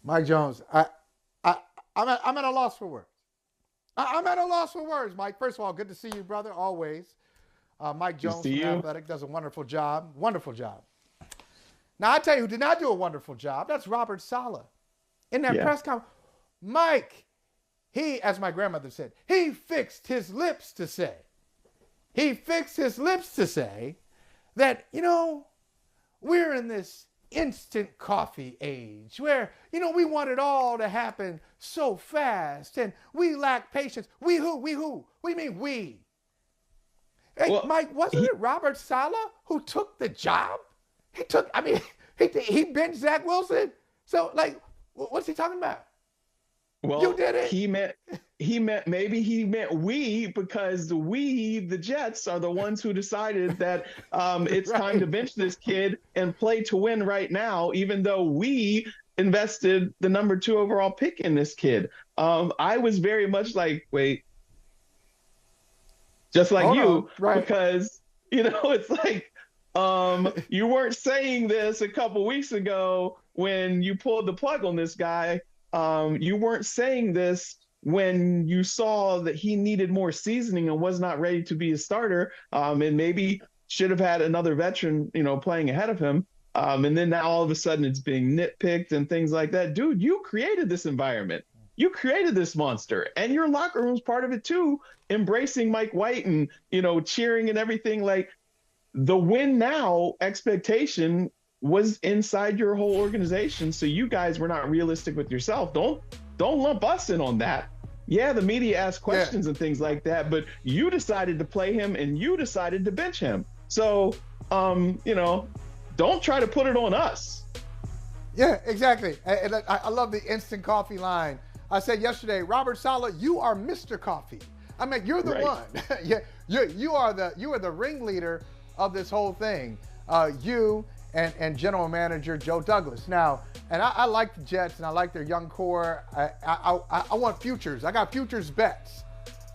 Mike Jones, I'm at a loss for words. I'm at a loss for words, Mike. First of all, good to see you, brother, always. Mike To Jones see from The you. Athletic does a wonderful job. Wonderful job. Now, I tell you who did not do a wonderful job. That's Robert Saleh. In that Yeah. press conference, Mike, he, as my grandmother said, he fixed his lips to say. He fixed his lips to say that, we're in this instant coffee age where, we want it all to happen so fast and we lack patience. We who? We who? What do you mean we? Hey, Well, Mike, wasn't he it Robert Saleh who took the job? He benched Zach Wilson. So, like, what's he talking about? You well did it. he meant we because we the Jets are the ones who decided that it's time to Right. bench this kid and play to win right now, even though we invested the number 2 overall pick in this kid. I was very much like, wait, just like Hold on. you, Right. because it's like you weren't saying this a couple weeks ago when you pulled the plug on this guy. You weren't saying this when you saw that he needed more seasoning and was not ready to be a starter, and maybe should have had another veteran, playing ahead of him. And then now all of a sudden it's being nitpicked and things like that. Dude, you created this environment. You created this monster, and your locker room's part of it too, embracing Mike White and, cheering and everything. Like, the win now expectation was inside your whole organization. So you guys were not realistic with yourself. Don't lump us in on that. Yeah, the media asked Yeah. questions and things like that, but you decided to play him and you decided to bench him. So don't try to put it on us. Yeah, exactly. And I love the instant coffee line. I said yesterday, Robert Saleh, you are Mr. Coffee. I mean, you're the Right. one. Yeah, you are the ringleader of this whole thing. You and General Manager Joe Douglas. Now, and I like the Jets and I like their young core. I want futures. I got futures bets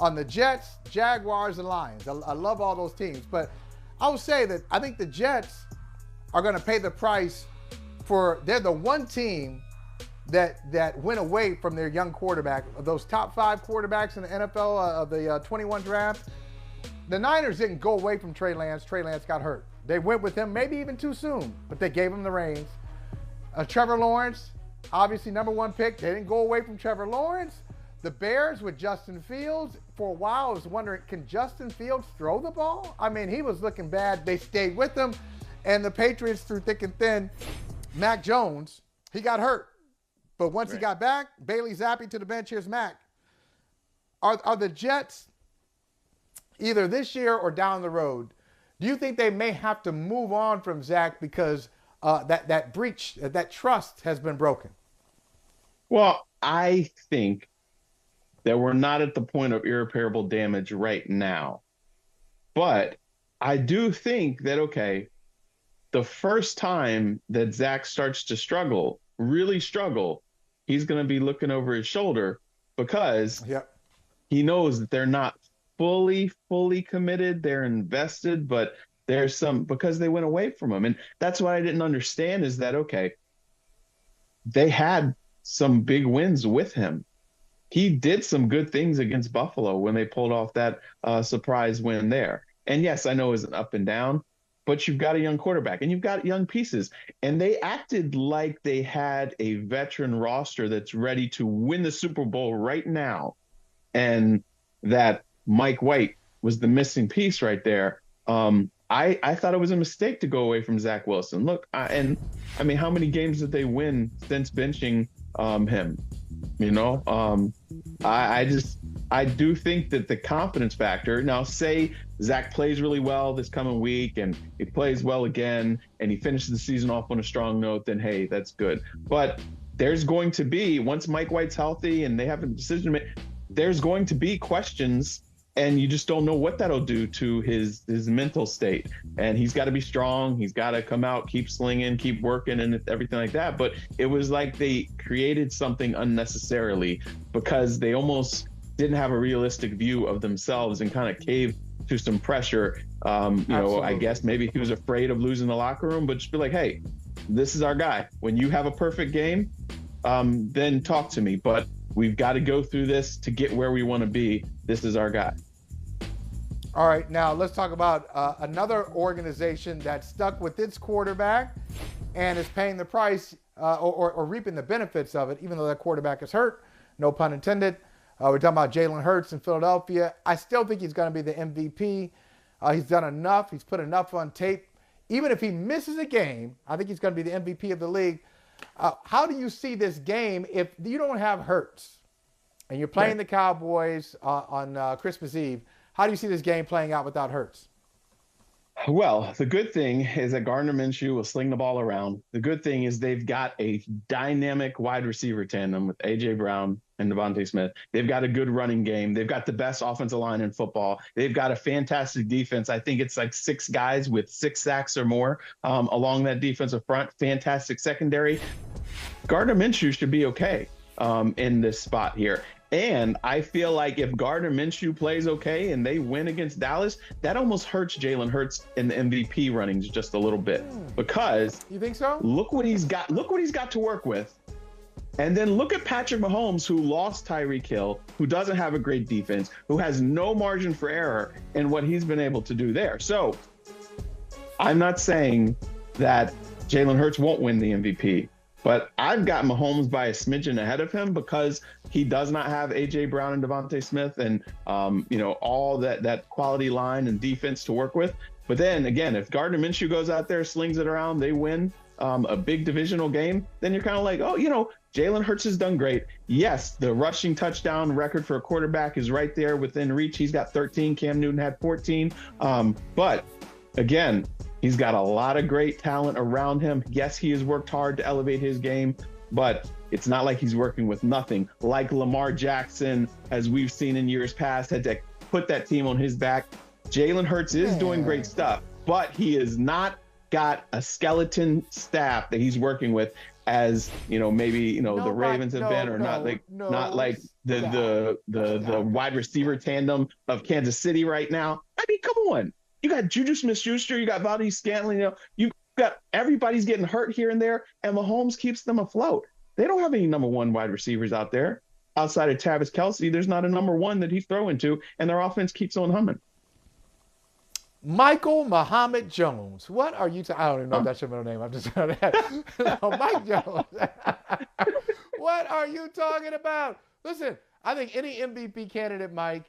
on the Jets, Jaguars, and Lions. I love all those teams, but I would say that I think the Jets are going to pay the price they're the one team that went away from their young quarterback. Those top 5 quarterbacks in the NFL of the 21 draft, the Niners didn't go away from Trey Lance. Trey Lance got hurt. They went with him maybe even too soon, but they gave him the reins. Trevor Lawrence, obviously number 1 pick. They didn't go away from Trevor Lawrence. The Bears with Justin Fields. For a while, I was wondering, can Justin Fields throw the ball? I mean, he was looking bad. They stayed with him. And the Patriots, through thick and thin, Mac Jones, he got hurt. But once he got back, Bailey Zappi to the bench. Here's Mac. Are the Jets, either this year or down the road, do you think they may have to move on from Zach because that breach, that trust has been broken? Well, I think that we're not at the point of irreparable damage right now. But I do think that, okay, the first time that Zach starts to struggle, really struggle, he's going to be looking over his shoulder because Yep. he knows that they're not fully committed. They're invested, but there's some, because they went away from him. And that's what I didn't understand is that, okay, they had some big wins with him. He did some good things against Buffalo when they pulled off that surprise win there. And yes, I know it was an up and down, but you've got a young quarterback and you've got young pieces. And they acted like they had a veteran roster that's ready to win the Super Bowl right now. And that Mike White was the missing piece right there. I thought it was a mistake to go away from Zach Wilson. Look, I mean, how many games did they win since benching him? I do think that the confidence factor, now say Zach plays really well this coming week and he plays well again and he finishes the season off on a strong note, then hey, that's good. But there's going to be, once Mike White's healthy and they have a decision to make, there's going to be questions, and you just don't know what that'll do to his mental state. And he's got to be strong. He's got to come out, keep slinging, keep working and everything like that. But it was like they created something unnecessarily because they almost didn't have a realistic view of themselves and kind of caved to some pressure. I guess maybe he was afraid of losing the locker room, but just be like, hey, this is our guy. When you have a perfect game, then talk to me. But we've got to go through this to get where we want to be. This is our guy. All right, now let's talk about another organization that's stuck with its quarterback and is paying the price or reaping the benefits of it, even though that quarterback is hurt. No pun intended. We're talking about Jalen Hurts in Philadelphia. I still think he's going to be the MVP. He's done enough. He's put enough on tape. Even if he misses a game, I think he's going to be the MVP of the league. How do you see this game if you don't have Hurts and you're playing the Cowboys on Christmas Eve? How do you see this game playing out without Hurts? Well, the good thing is that Gardner Minshew will sling the ball around. The good thing is they've got a dynamic wide receiver tandem with A.J. Brown and Devontae Smith. They've got a good running game. They've got the best offensive line in football. They've got a fantastic defense. I think it's like 6 guys with 6 sacks or more along that defensive front. Fantastic secondary. Gardner Minshew should be okay in this spot here. And I feel like if Gardner Minshew plays okay and they win against Dallas, that almost hurts Jalen Hurts in the MVP runnings just a little bit. Because you think so? Look what he's got. Look what he's got to work with. And then look at Patrick Mahomes, who lost Tyreek Hill, who doesn't have a great defense, who has no margin for error in what he's been able to do there. So I'm not saying that Jalen Hurts won't win the MVP. But I've got Mahomes by a smidgen ahead of him because he does not have A.J. Brown and Devontae Smith and, all that quality line and defense to work with. But then, again, if Gardner Minshew goes out there, slings it around, they win a big divisional game, then you're kind of like, Jalen Hurts has done great. Yes, the rushing touchdown record for a quarterback is right there within reach. He's got 13. Cam Newton had 14. But, again, he's got a lot of great talent around him. Yes, he has worked hard to elevate his game, but it's not like he's working with nothing. Like Lamar Jackson, as we've seen in years past, had to put that team on his back. Jalen Hurts is doing great stuff, but he has not got a skeleton staff that he's working with as, maybe, the Ravens have been, or not like the wide receiver tandem of Kansas City right now. I mean, come on. You got Juju Smith-Schuster, you got Valdez Scantling, you've got everybody's getting hurt here and there, and Mahomes keeps them afloat. They don't have any number 1 wide receivers out there. Outside of Travis Kelce, there's not a number 1 that he's throwing to, and their offense keeps on humming. Michael Muhammad Jones. What are you I don't even know if that's your middle name. I'm just saying that. No, Mike Jones. What are you talking about? Listen, I think any MVP candidate, Mike,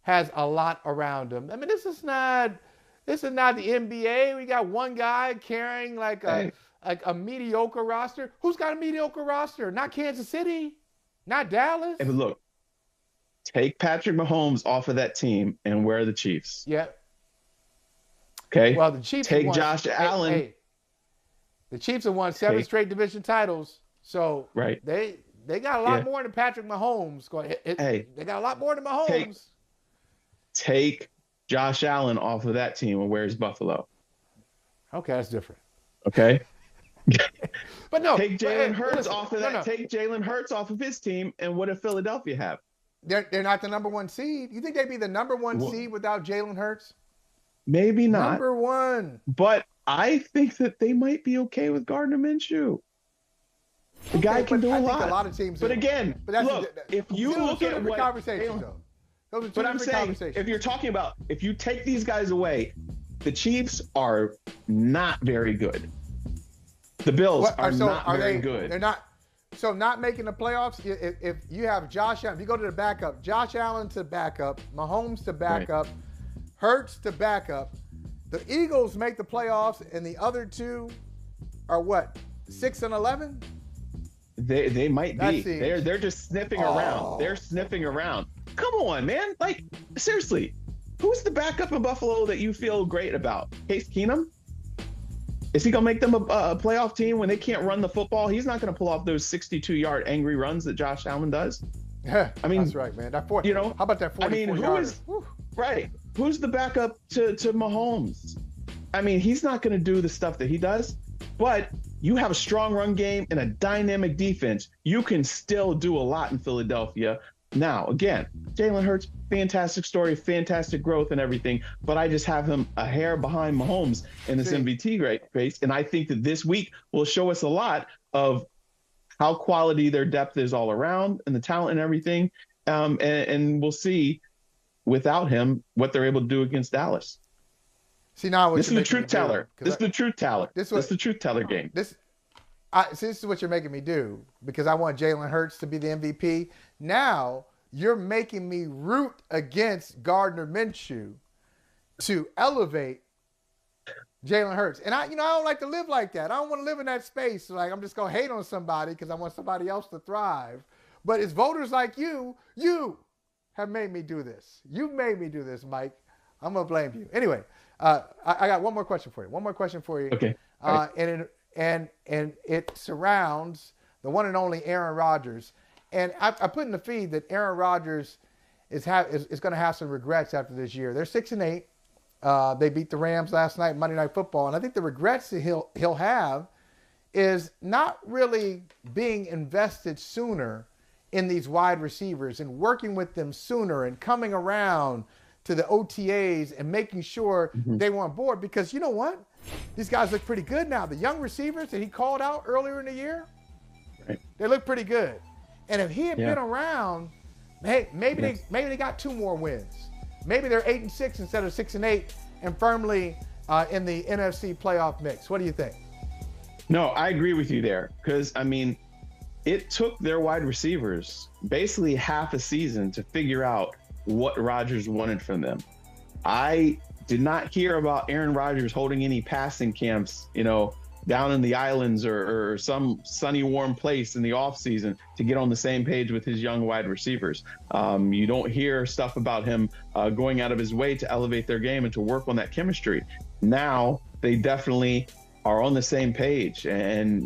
has a lot around him. I mean, this is not the NBA. We got one guy carrying like a mediocre roster. Who's got a mediocre roster? Not Kansas City, not Dallas. Hey, but look, take Patrick Mahomes off of that team, and where are the Chiefs? Yep. Okay. Well, the Chiefs take Josh Allen. Hey, the Chiefs have won 7 straight division titles, so they got a lot more than Patrick Mahomes. They got a lot more than Mahomes. Take Josh Allen off of that team, and where's Buffalo? Okay, that's different. Okay. But no. Take Jalen Hurts off of that. No. Take Jalen Hurts off of his team, and what did Philadelphia have? They're not the number 1 seed. You think they'd be the number 1 seed without Jalen Hurts? Maybe not. Number 1. But I think that they might be okay with Gardner Minshew. The guy can do a lot. Think a lot of teams. But again, look, if you look at what conversations, though. But I'm saying, if you're talking about, if you take these guys away, the Chiefs are not very good. The Bills are not very good. They're not. So not making the playoffs, if you have Josh Allen, if you go to the backup, Josh Allen to backup, Mahomes to backup, Hurts to backup, the Eagles make the playoffs, and the other 2 are what, 6-11? They might be. They're just sniffing around. They're sniffing around. Come on, man. Like, seriously, who's the backup in Buffalo that you feel great about? Case Keenum? Is he going to make them a playoff team when they can't run the football? He's not going to pull off those 62-yard angry runs that Josh Allen does. I mean, that's right, man. How about that 44-yarder? Who's the backup to Mahomes? I mean, he's not going to do the stuff that he does, but you have a strong run game and a dynamic defense. You can still do a lot in Philadelphia. Now, again, Jalen Hurts, fantastic story, fantastic growth and everything, but I just have him a hair behind Mahomes in this MVP race, and I think that this week will show us a lot of how quality their depth is all around and the talent and everything. And we'll see without him what they're able to do against Dallas. See, now what This you're is the making me truth teller. do. This is the truth teller. This is the truth teller game. See, this is what you're making me do because I want Jalen Hurts to be the MVP. Now you're making me root against Gardner Minshew to elevate Jalen Hurts. And I don't like to live like that. I don't want to live in that space. Like I'm just going to hate on somebody because I want somebody else to thrive. But it's voters like you have made me do this. You've made me do this, Mike. I'm going to blame you. Anyway, I got one more question for you. Okay. And it surrounds the one and only Aaron Rodgers. And I put in the feed that Aaron Rodgers is going to have some regrets after this year. They're 6-8. They beat the Rams last night, Monday Night Football. And I think the regrets that he'll have is not really being invested sooner in these wide receivers and working with them sooner and coming around to the OTAs and making sure they were on board. Because you know what? These guys look pretty good now. The young receivers that he called out earlier in the year, they look pretty good. And if he had been around, hey, maybe they got 2 more wins. Maybe they're 8-6 instead of 6-8 and firmly in the NFC playoff mix. What do you think? No, I agree with you there because, I mean, it took their wide receivers basically half a season to figure out what Rodgers wanted from them. I did not hear about Aaron Rodgers holding any passing camps, down in the islands or some sunny, warm place in the offseason to get on the same page with his young wide receivers. You don't hear stuff about him going out of his way to elevate their game and to work on that chemistry. Now they definitely are on the same page, and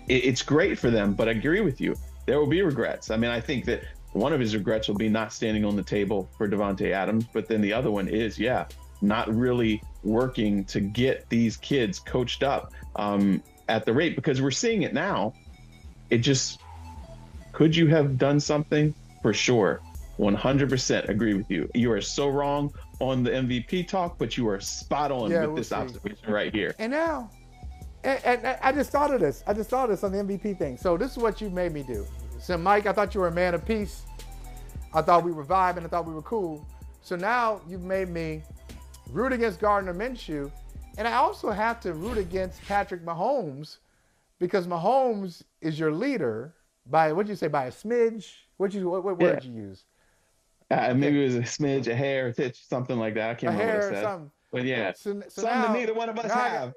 it's great for them. But I agree with you, there will be regrets. I mean, I think that one of his regrets will be not standing on the table for Davante Adams, but then the other one is, not really working to get these kids coached up at the rate, because we're seeing it now. It just, could you have done something? For sure. 100% agree with you. You are so wrong on the MVP talk, but you are spot on with this observation right here. And now, and I just thought of this. on the MVP thing. So this is what you made me do. So Mike, I thought you were a man of peace. I thought we were vibing. I thought we were cool. So now you've made me root against Gardner Minshew, and I also have to root against Patrick Mahomes because Mahomes is your leader by, what'd you say, by a smidge? What word did you use? Maybe it was a smidge, a hair, a titch, something like that. I can't remember what it said. Something. But yeah, so something now, neither one of us have.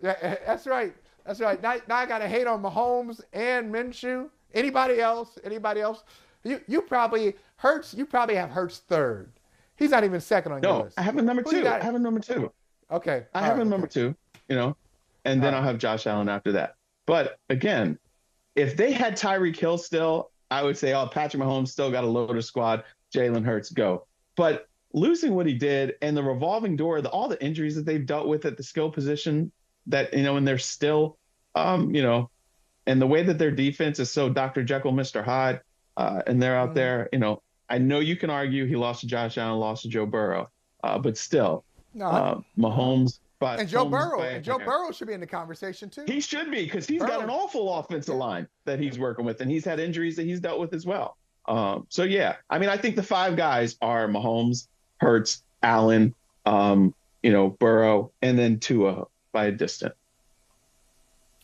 That's right. Now I got to hate on Mahomes and Minshew. Anybody else? You probably have Hurts third. He's not even second on your list. I have a number 2. I have a number 2. Okay. I have a number 2, and then I'll have Josh Allen after that. But again, if they had Tyreek Hill still, I would say, Patrick Mahomes still got a loaded squad. Jalen Hurts, go. But losing what he did and the revolving door, all the injuries that they've dealt with at the skill position that, and they're still, and the way that their defense is so Dr. Jekyll, Mr. Hyde, and they're out there, I know you can argue he lost to Josh Allen, lost to Joe Burrow, but still, Mahomes. And Joe Burrow should be in the conversation too. He should be, because he's got an awful offensive line that he's working with, and he's had injuries that he's dealt with as well. So yeah, I mean, I think the 5 guys are Mahomes, Hurts, Allen, Burrow, and then Tua by a distant.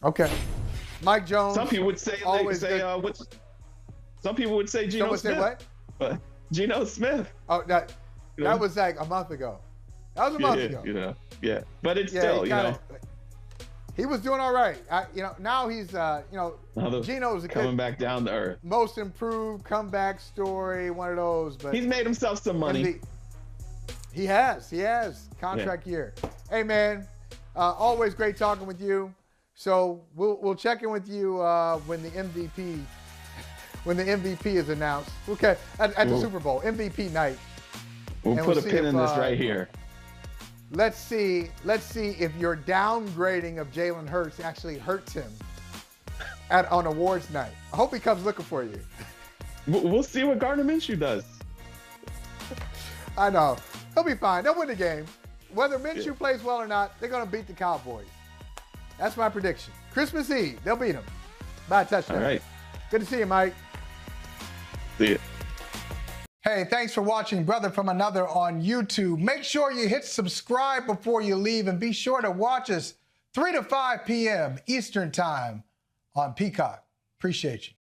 Okay, Mike Jones. Some people would say some people would say Geno Smith. What? But Geno Smith. Oh, that was like a month ago. That was a month ago. But it's still, he was doing all right. Now he's, Geno's coming back down to earth. Most improved comeback story, one of those. But he's made himself some money. He has contract year. Hey man, always great talking with you. So we'll check in with you when the MVP is announced. Okay, at the Super Bowl, MVP night. We'll put a pin in this right here. Let's see if your downgrading of Jalen Hurts actually hurts him on awards night. I hope he comes looking for you. We'll see what Gardner Minshew does. I know. He'll be fine. They'll win the game. Whether Minshew plays well or not, they're going to beat the Cowboys. That's my prediction. Christmas Eve, they'll beat them by a touchdown. All right. Good to see you, Mike. See ya. Hey, thanks for watching Brother from Another on YouTube. Make sure you hit subscribe before you leave, and be sure to watch us 3 to 5 p.m. Eastern Time on Peacock. Appreciate you.